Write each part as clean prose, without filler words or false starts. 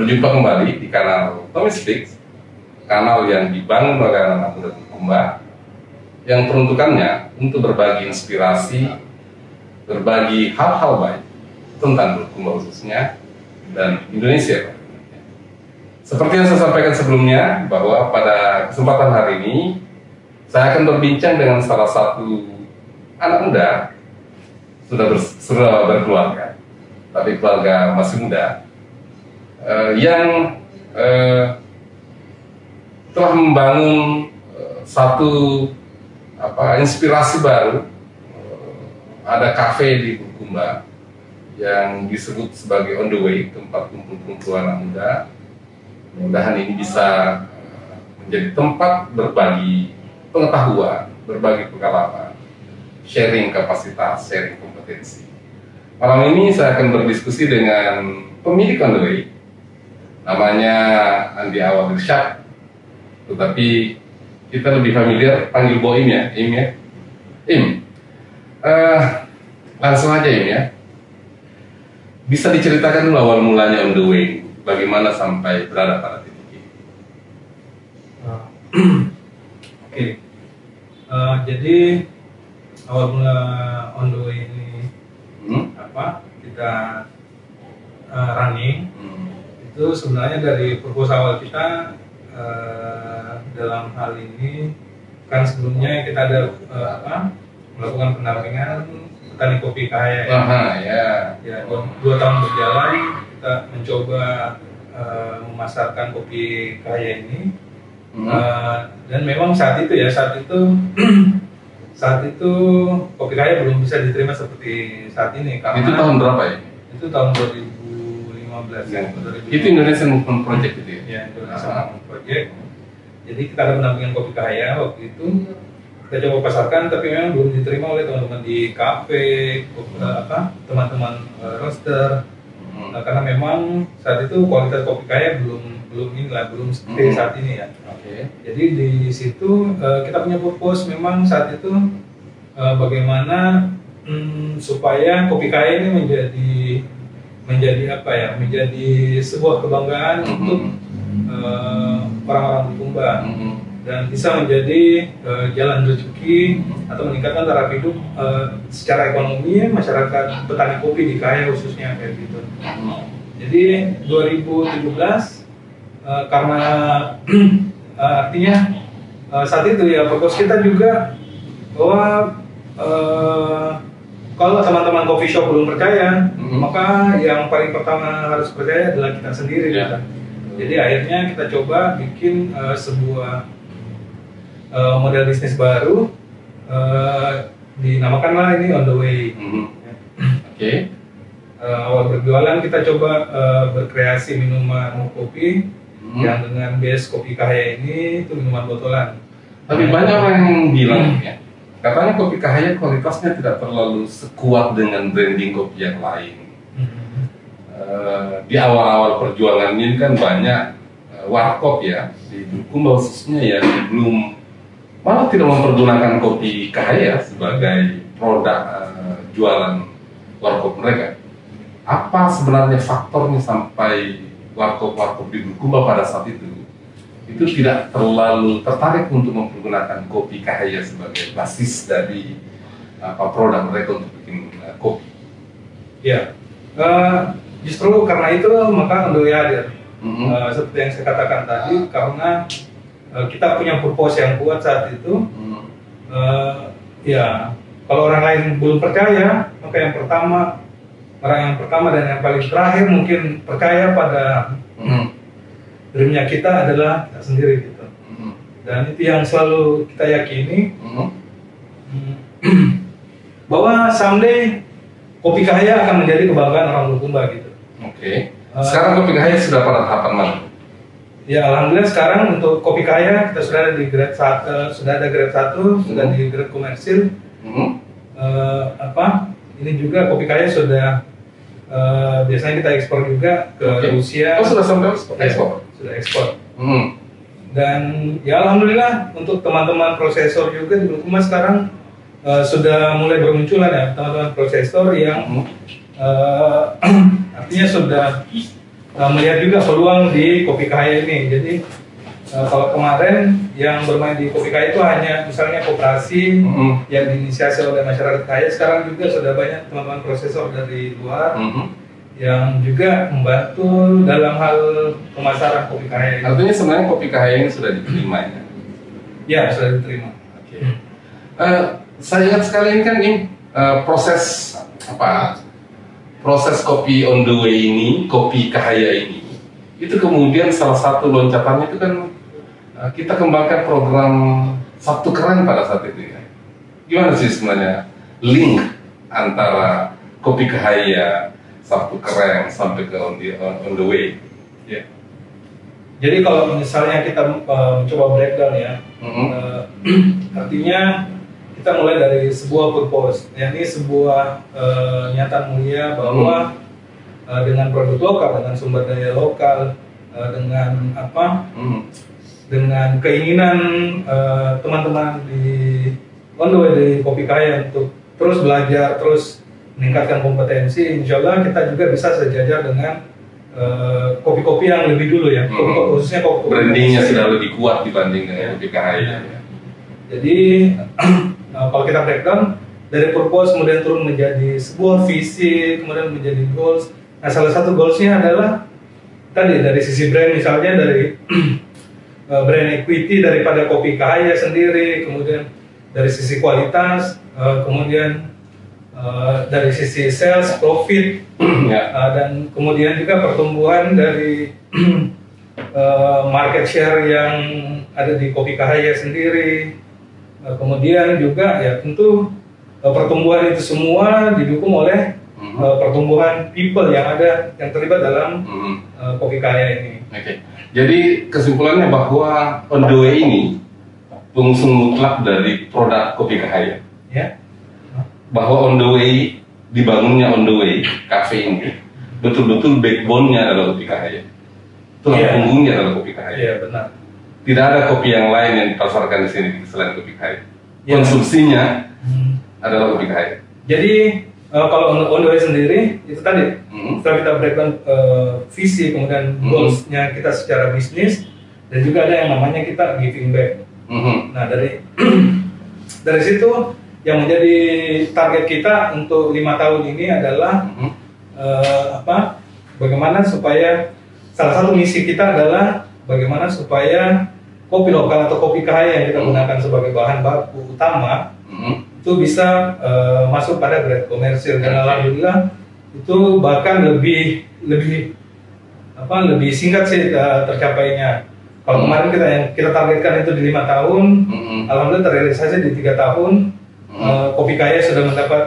Berjumpa kembali di kanal Tommy Speaks, kanal yang dibangun oleh anak muda Bulukumba, yang peruntukannya untuk berbagi inspirasi, berbagi hal-hal baik tentang Bulukumba khususnya dan Indonesia. Seperti yang saya sampaikan sebelumnya, bahwa pada kesempatan hari ini saya akan berbincang dengan salah satu anak muda sudah berkeluarga, tapi keluarga masih muda, yang telah membangun satu inspirasi baru. Ada kafe di Bulukumba yang disebut sebagai On The Way, tempat kumpul-kumpul anak muda. Mudah-mudahan ini bisa menjadi tempat berbagi pengetahuan, berbagi pengalaman, sharing kapasitas, sharing kompetensi. Malam ini saya akan berdiskusi dengan pemilik On The Way, namanya Andi Awal Irsyad, tetapi kita lebih familiar panggil Boim ya, Im ya. Im, langsung aja Im ya. Bisa diceritakan dulu awal mulanya On The Way, bagaimana sampai berada pada titik ini? Oke. Jadi awal mula On The Way ini kita running itu sebenarnya dari purpose awal kita dalam hal ini kan sebelumnya kita ada melakukan pendampingan petani kopi Kahaya ya 2 tahun berjalan kita mencoba memasarkan kopi Kahaya ini dan memang saat itu kopi Kahaya belum bisa diterima seperti saat ini karena itu tahun berapa ya? Itu tahun 2015 ya. Itu Indonesian Movement Project itu ya? Ya, Indonesian Movement Project. Jadi kita ada pendampingan kopi Kahaya waktu itu. Kita coba pasarkan tapi memang belum diterima oleh teman-teman di kafe, teman-teman roaster. Karena memang saat itu kualitas kopi Kahaya belum seperti saat ini ya. Jadi di situ kita punya purpose memang saat itu bagaimana supaya kopi Kahaya ini menjadi sebuah kebanggaan untuk orang-orang Bulukumba dan bisa menjadi jalan rezeki atau meningkatkan taraf hidup secara ekonomi masyarakat petani kopi di Kahaya khususnya kayak gitu. Jadi 2017 karena artinya saat itu ya fokus kita juga bahwa kalau teman-teman coffee shop belum percaya, maka yang paling pertama harus percaya adalah kita sendiri. Gitu. Jadi akhirnya kita coba bikin sebuah model bisnis baru, dinamakanlah ini On The Way. Awal berjualan kita coba berkreasi minuman kopi yang dengan base kopi Kahaya ini itu minuman botolan. Tapi banyak orang yang bilang ya, katanya kopi Kahaya kualitasnya tidak terlalu sekuat dengan branding kopi yang lain. Di awal-awal perjuangan ini kan banyak warkop ya di Bulukumba khususnya yang malah tidak mempergunakan kopi Kahaya sebagai produk jualan warkop mereka. Apa sebenarnya faktornya sampai warkop-warkop di Bulukumba pada saat itu tidak terlalu tertarik untuk mempergunakan kopi Kahaya sebagai basis dari produk mereka untuk bikin kopi? Ya, justru karena itu maka On The Way hadir. Seperti yang saya katakan tadi, karena kita punya purpose yang kuat saat itu. Ya, kalau orang lain belum percaya, maka orang yang pertama dan yang paling terakhir mungkin percaya pada dreamnya kita adalah kita sendiri gitu. Dan itu yang selalu kita yakini bahwa someday kopi Kahaya akan menjadi kebanggaan orang Bulukumba gitu. Sekarang kopi Kahaya sudah pada tahapan mana? Ya alhamdulillah sekarang untuk kopi Kahaya kita sudah ada di grade 1, sudah di grade komersil. Ini juga kopi Kahaya sudah biasanya kita ekspor juga ke Rusia. Sudah sampai ekspor? Sudah ekspor. Dan ya alhamdulillah untuk teman-teman prosesor juga di Bulukumba sekarang sudah mulai bermunculan ya teman-teman prosesor yang artinya sudah melihat juga peluang di Kopi Cahaya ini. Jadi kalau kemarin yang bermain di Kopi Cahaya itu hanya misalnya koperasi yang diinisiasi oleh masyarakat kaya, sekarang juga sudah banyak teman-teman prosesor dari luar yang juga membantu dalam hal pemasaran Kopi Cahaya. Artinya sebenarnya Kopi Cahaya ini sudah diterima ya? Ya, sudah diterima. Oke. Saya ingat sekali ini kan proses kopi on the way ini, Kopi Cahaya ini, itu kemudian salah satu loncatannya itu kan kita kembangkan program Sabtu Keren pada saat itu ya. Gimana sih sebenarnya link antara Kopi Cahaya, Sabtu Keren sampai ke on the way? Ya. Jadi kalau misalnya kita mencoba breakdown ya, artinya kita mulai dari sebuah purpose, yakni sebuah niatan mulia bahwa dengan produk lokal, dengan sumber daya lokal, dengan dengan keinginan teman-teman di on the way di Kopi Cahaya untuk terus belajar, terus meningkatkan kompetensi, insya Allah kita juga bisa sejajar dengan kopi-kopi yang lebih dulu ya, khususnya kopi brandingnya sudah lebih kuat dibanding dengan Kopi Cahaya. Jadi kalau kita breakdown dari purpose kemudian turun menjadi sebuah visi, kemudian menjadi goals. Nah, salah satu goalsnya adalah tadi dari sisi brand, misalnya dari brand equity daripada Kopi Cahaya sendiri, kemudian dari sisi kualitas, kemudian dari sisi sales, profit, dan kemudian juga pertumbuhan dari market share yang ada di Kopi Cahaya sendiri. Kemudian juga ya tentu pertumbuhan itu semua didukung oleh pertumbuhan people yang ada yang terlibat dalam Kopi Cahaya ini. Oke. Jadi kesimpulannya bahwa on the way ini pengusung mutlak dari produk Kopi Cahaya. Ya. Bahwa on the way, dibangunnya on the way cafe ini betul-betul backbone-nya adalah Kopi Cahaya. Tulang punggungnya adalah Kopi Cahaya. Iya, benar. Tidak ada kopi yang lain yang dipasarkan di sini selain Kopi Cahaya. Konsumsinya adalah Kopi Cahaya. Jadi kalau on the way sendiri itu tadi setelah kita breakdown visi, kemudian goals-nya kita secara bisnis, dan juga ada yang namanya kita giving back. Nah, dari situ yang menjadi target kita untuk 5 tahun ini adalah bagaimana supaya salah satu misi kita adalah bagaimana supaya kopi lokal atau Kopi Cahaya yang kita gunakan sebagai bahan baku utama itu bisa masuk pada grade komersil, dan alhamdulillah itu bahkan lebih singkat sih tercapainya. Kalau kemarin kita targetkan itu di 5 tahun, alhamdulillah terrealisasi di 3 tahun. Kopi Cahaya sudah mendapat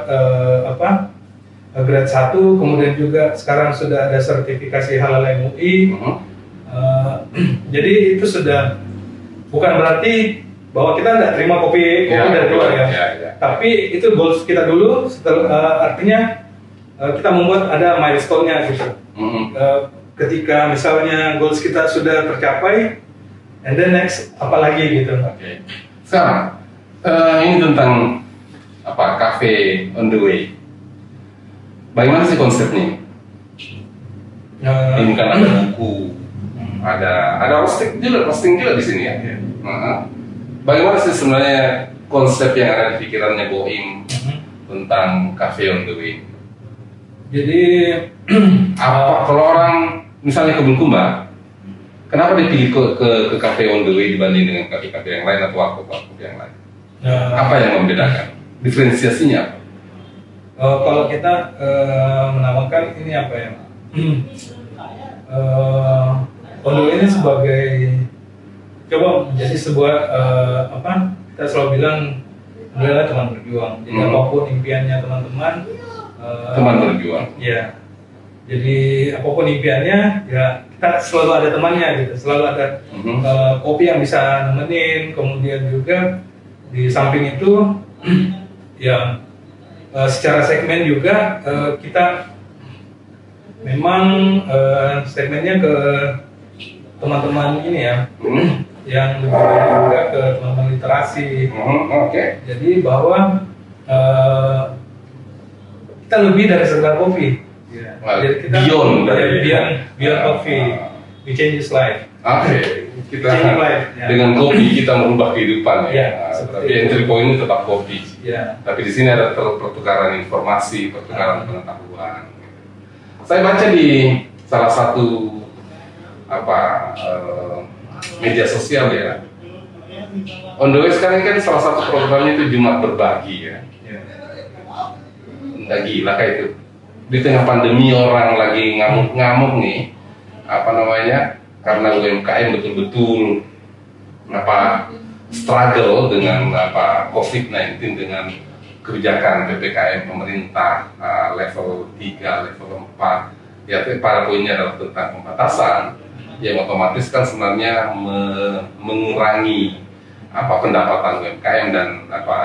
grade 1, kemudian juga sekarang sudah ada sertifikasi halal MUI. Jadi itu sudah bukan berarti bahwa kita tidak terima kopi dari luar ya. Tapi itu goals kita dulu. Artinya kita membuat ada milestone-nya gitu. Ketika misalnya goals kita sudah tercapai, and then next apa lagi gitu. Sekarang ini tentang cafe on the way. Bagaimana sih konsepnya? Ini kan ada buku, ada roasting juga di sini ya. Bagaimana sih sebenarnya konsep yang ada di pikirannya Boim tentang cafe on the way? Jadi kalau orang misalnya ke Bulukumba, kenapa dia pilih ke cafe on the way dibanding dengan cafe yang lain atau warkop yang lain? Apa yang membedakan? Diferensiasinya apa? Kalau kita menamakan ini apa ya? On the way ini sebagai coba menjadi sebuah kita selalu bilang adalah teman berjuang. Jadi apapun impiannya teman-teman, teman berjuang. Ya. Jadi apapun impiannya, ya kita selalu ada temannya gitu. Selalu ada kopi yang bisa nemenin. Kemudian juga di samping itu, ya secara segmen juga kita memang segmennya ke teman-teman ini ya. Yang lebih banyak juga ke teman-teman literasi. Jadi bahwa kita lebih dari sekedar kopi. Ya. Well, Jadi kita beyond coffee, we change his life. Oke, kita Changing life, ya. dengan kopi kita merubah kehidupan ya. Ya, Tapi entry point itu tetap kopi. Ya. Tapi di sini ada pertukaran informasi, pertukaran pengetahuan. Saya baca di salah satu media sosial ya. On the way sekarang kan salah satu programnya itu Jumat Berbagi ya. Nggak gila kayak itu. Di tengah pandemi orang lagi ngamuk-ngamuk nih, karena UMKM betul-betul struggle dengan COVID-19, dengan kebijakan PPKM pemerintah level 3, level 4. Ya, para poinnya adalah tentang pembatasan, yang otomatis kan sebenarnya mengurangi pendapatan UMKM dan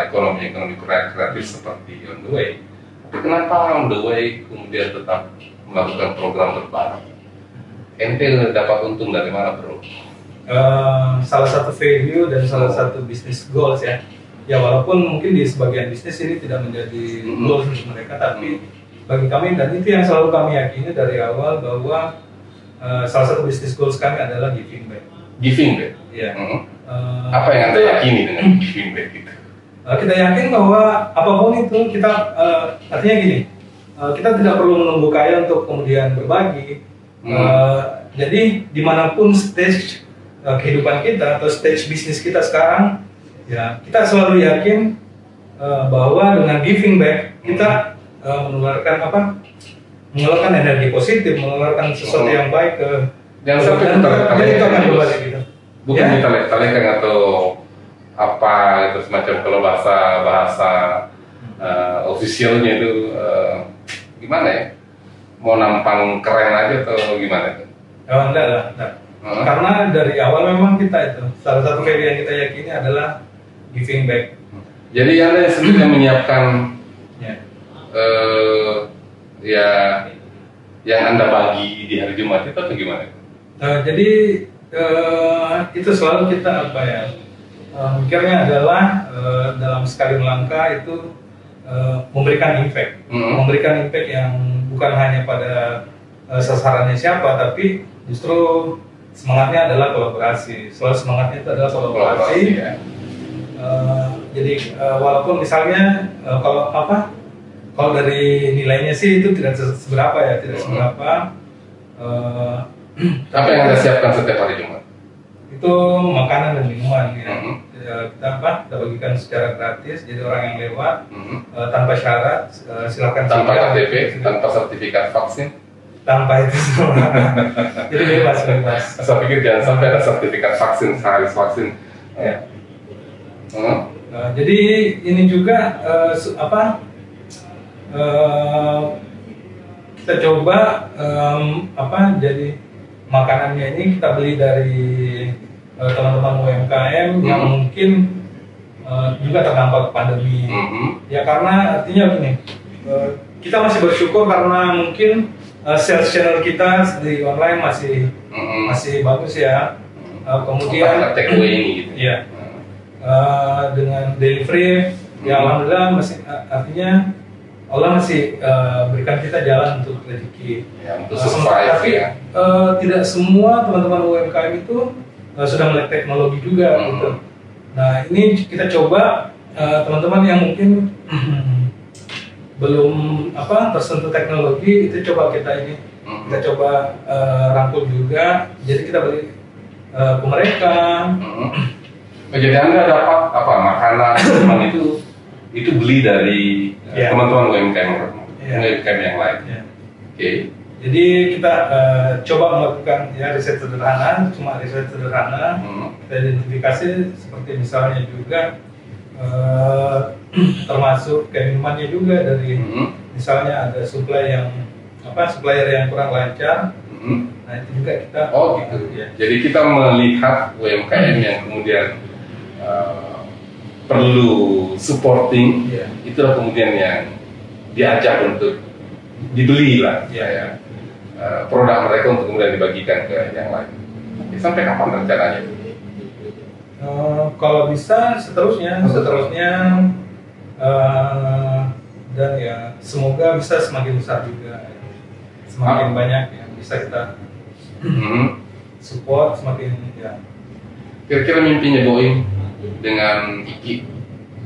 ekonomi kreatif seperti On The Way. Tapi kenapa On The Way kemudian tetap melakukan program berbagi? Ente dapat untung dari mana, bro? Salah satu value dan salah satu business goals ya. Ya walaupun mungkin di sebagian bisnis ini tidak menjadi goals untuk mereka, tapi bagi kami, dan itu yang selalu kami yakini dari awal, bahwa salah satu business goals kami adalah giving back. Giving back? Ya. Apa yang Anda yakini dengan giving back itu? Kita yakin bahwa apapun itu kita, artinya gini, kita tidak perlu menunggu kaya untuk kemudian berbagi. Jadi dimanapun stage kehidupan kita atau stage bisnis kita sekarang, ya kita selalu yakin bahwa dengan giving back kita mengeluarkan energi positif, mengeluarkan sesuatu yang baik ke jangan sampai itu akan kembali gitu. Bukan ya? Kita lekan atau itu semacam, kalau bahasa officialnya itu gimana ya, mau nampang keren aja atau gimana? Enggak lah. Karena dari awal memang kita itu salah satu value yang kita yakini adalah giving back. Jadi Anda sendiri yang menyiapkan yang Anda bagi di hari Jumat itu atau gimana? Jadi itu selalu kita mikirnya adalah dalam sekali melangkah itu memberikan impact, memberikan impact yang bukan hanya pada sasarannya siapa, tapi justru semangatnya adalah kolaborasi. Selalu semangatnya itu adalah kolaborasi. Ya. Jadi walaupun misalnya kalau dari nilainya sih itu tidak seberapa ya, tidak seberapa. Apa yang Anda siapkan setiap hari Jumat? Itu makanan dan minuman ya. Kita bagikan secara gratis, jadi orang yang lewat tanpa syarat, silakan tanpa KTP, tanpa sertifikat vaksin, tanpa itu semua. Jadi bebas. Saya pikir jangan sampai ada sertifikat vaksin, seharus vaksin. Ya. Jadi ini juga kita coba jadi makanannya ini kita beli dari teman-teman UMKM yang mungkin juga terdampak pandemi. Ya karena artinya begini, kita masih bersyukur karena mungkin sales channel kita di online masih bagus ya. Kemudian take away ini gitu. Ya. Dengan delivery ya alhamdulillah masih artinya Allah masih berikan kita jalan untuk rezeki. Ya, untuk survive tapi ya. Tidak semua teman-teman UMKM itu sudah melek teknologi juga gitu. Nah ini kita coba teman-teman yang mungkin belum tersentuh teknologi itu coba kita coba rangkul juga. Jadi kita beli ke mereka. Jadi Anda dapat makanan itu beli dari teman-teman UMKM yang lain. Oke. Jadi kita coba melakukan riset sederhana, cuma riset sederhana. Kita identifikasi seperti misalnya juga termasuk kayak minumannya juga dari misalnya ada supplier yang kurang lancar. Nah itu juga kita. Oh gitu. Jadi kita melihat UMKM yang kemudian perlu supporting, itulah kemudian yang diajak untuk dibeli lah produk mereka untuk kemudian dibagikan ke yang lain. Sampai kapan rencananya? Kalau bisa seterusnya dan ya semoga bisa semakin besar juga. semakin banyak yang bisa kita support, semakin ya. Kira-kira mimpinya Boeing dengan Iki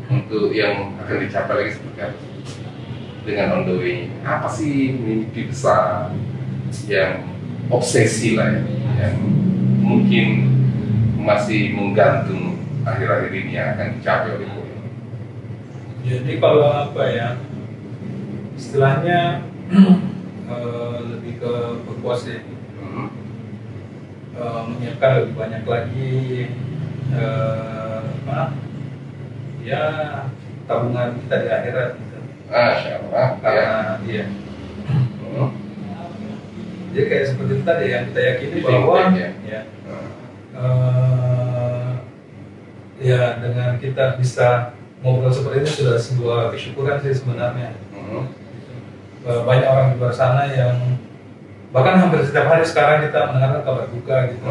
untuk yang akan dicapai lagi seperti apa? Dengan On The Way, apa sih mimpi besar yang obsesi lah ya, yang mungkin masih menggantung akhir-akhir ini yang akan dicapai oleh Boeing? Jadi kalau apa ya, istilahnya lebih ke berpuasa, menyiapkan lebih banyak lagi ya tabungan kita di akhirat gitu. Masya Allah, Karena iya. Jadi kayak seperti itu tadi yang kita yakini bahwa ya dengan kita bisa ngobrol seperti ini sudah sebuah kesyukuran sih sebenarnya. Banyak orang di luar sana yang bahkan hampir setiap hari sekarang kita mendengarkan kabar duka gitu.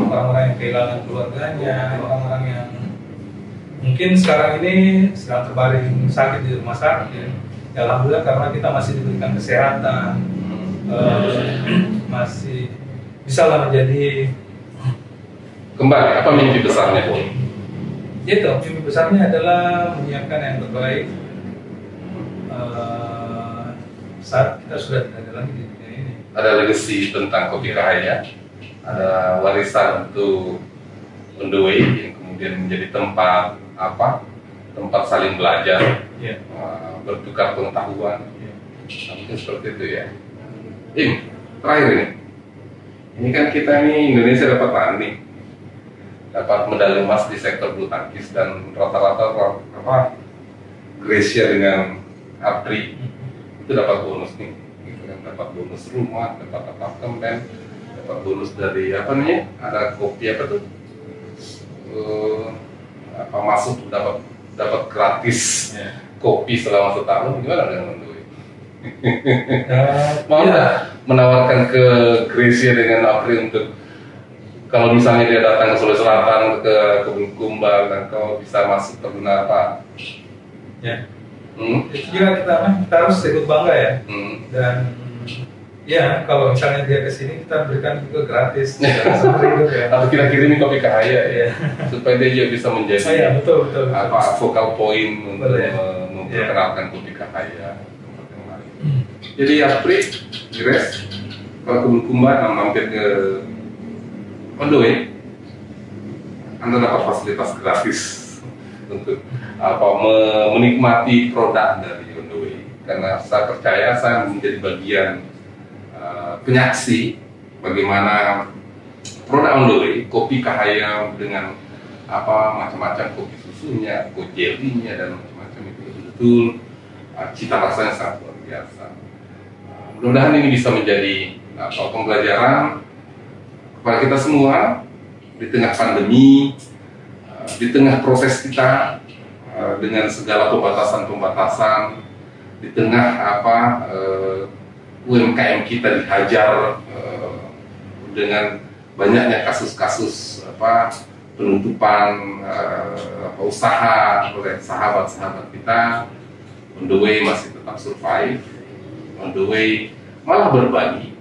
Orang-orang yang kehilangan keluarganya, orang-orang yang mungkin sekarang ini sedang terbaring sakit di rumah sakit. Ya, alhamdulillah karena kita masih diberikan kesehatan, masih bisa lah menjadi kembali. Apa mimpi besarnya Boeing? Itu mimpi besarnya adalah menyiapkan yang terbaik saat kita sudah tidak ada lagi di dunia ini. Ada legacy tentang Kopi Cahaya, ada warisan untuk On The Way yang kemudian menjadi tempat apa? Tempat saling belajar, bertukar pengetahuan, mungkin seperti itu ya. Terakhir ini kan kita ini Indonesia dapat medali emas di sektor bulu tangkis dan rata-rata Gracia dengan Apri itu dapat bonus nih, gitu kan, dapat bonus rumah, dapat apartemen, dapat bonus dari apa namanya, ada kopi apa tuh, masuk dapat gratis kopi selama setahun. Gimana dengan On The Way? Mau nggak menawarkan ke Gracia dengan Apri untuk kalau misalnya dia datang ke Sulawesi Selatan ke Bulukumba dan kau bisa masuk terguna apa? Ya. Itu juga kita harus ikut bangga ya. Dan ya kalau misalnya dia kesini kita berikan juga gratis. Atau kita kirimin Kopi Cahaya ya, supaya dia juga bisa menjadi betul. focal point untuk memperkenalkan Kopi Cahaya. Jadi Apri, Grace, kalau ke Bulukumba mampir ke On The Way, Anda dapat fasilitas gratis untuk menikmati produk dari On The Way. Karena saya percaya saya menjadi bagian penyaksi bagaimana produk On The Way, Kopi Cahaya dengan macam-macam kopi susunya, kopi jelinya dan macam-macam itu betul-betul cita rasanya sangat luar biasa. Mudah-mudahan ini bisa menjadi pembelajaran kepada kita semua di tengah pandemi, di tengah proses kita dengan segala pembatasan-pembatasan, di tengah UMKM kita dihajar dengan banyaknya kasus-kasus penutupan usaha oleh sahabat-sahabat kita. On The Way masih tetap survive. On The Way malah berbagi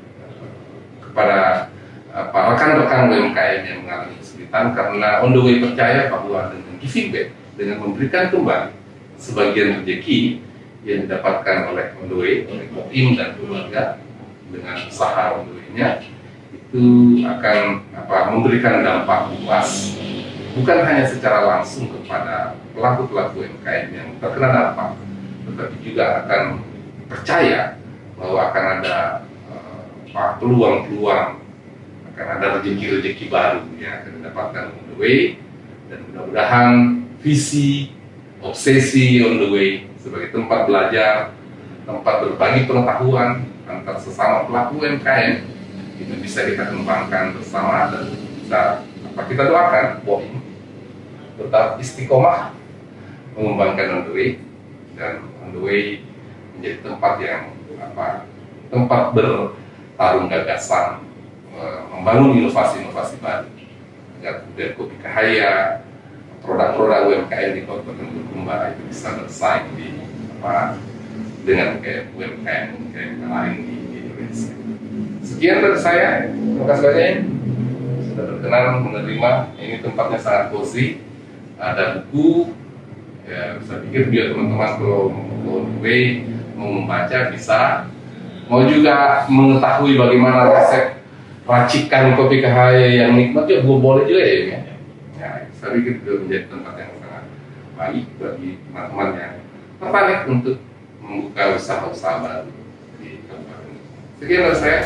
kepada rekan-rekan UMKM yang mengalami kesulitan, karena On The Way percaya bahwa dengan giving back, dengan memberikan kembali sebagian rezeki yang didapatkan oleh On The Way, oleh tim dan keluarga dengan usaha On The Way-nya, itu akan memberikan dampak luas, bukan hanya secara langsung kepada pelaku-pelaku UMKM yang terkena dampak, tetapi juga akan percaya bahwa akan ada peluang-peluang, akan ada rezeki-rezeki baru yang akan didapatkan On The Way. Dan mudah-mudahan visi, obsesi On The Way sebagai tempat belajar, tempat berbagi pengetahuan antar sesama pelaku UMKM itu bisa kita kembangkan bersama, dan bisa kita doakan Boeing tetap istiqomah mengembangkan On The Way, dan On The Way menjadi tempat yang tempat bertarung gagasan, membangun inovasi-inovasi baru agar kemudian Kopi Cahaya, produk-produk UMKM di Kabupaten Bulukumba itu bisa bersaing dengan UMKM lain di Indonesia. Sekian dari saya, terima kasih banyak sudah berkenan menerima. Ini tempatnya sangat cozy, ada buku. Ya, saya pikir biar teman-teman kalau mau membaca bisa, mau juga mengetahui bagaimana resep racikan kopi Cahaya yang nikmat ya boleh juga ya. Ya, saya pikir itu menjadi tempat yang sangat baik bagi teman-teman yang tertarik untuk membuka usaha-usaha baru di tempat ini. Sekian dari saya.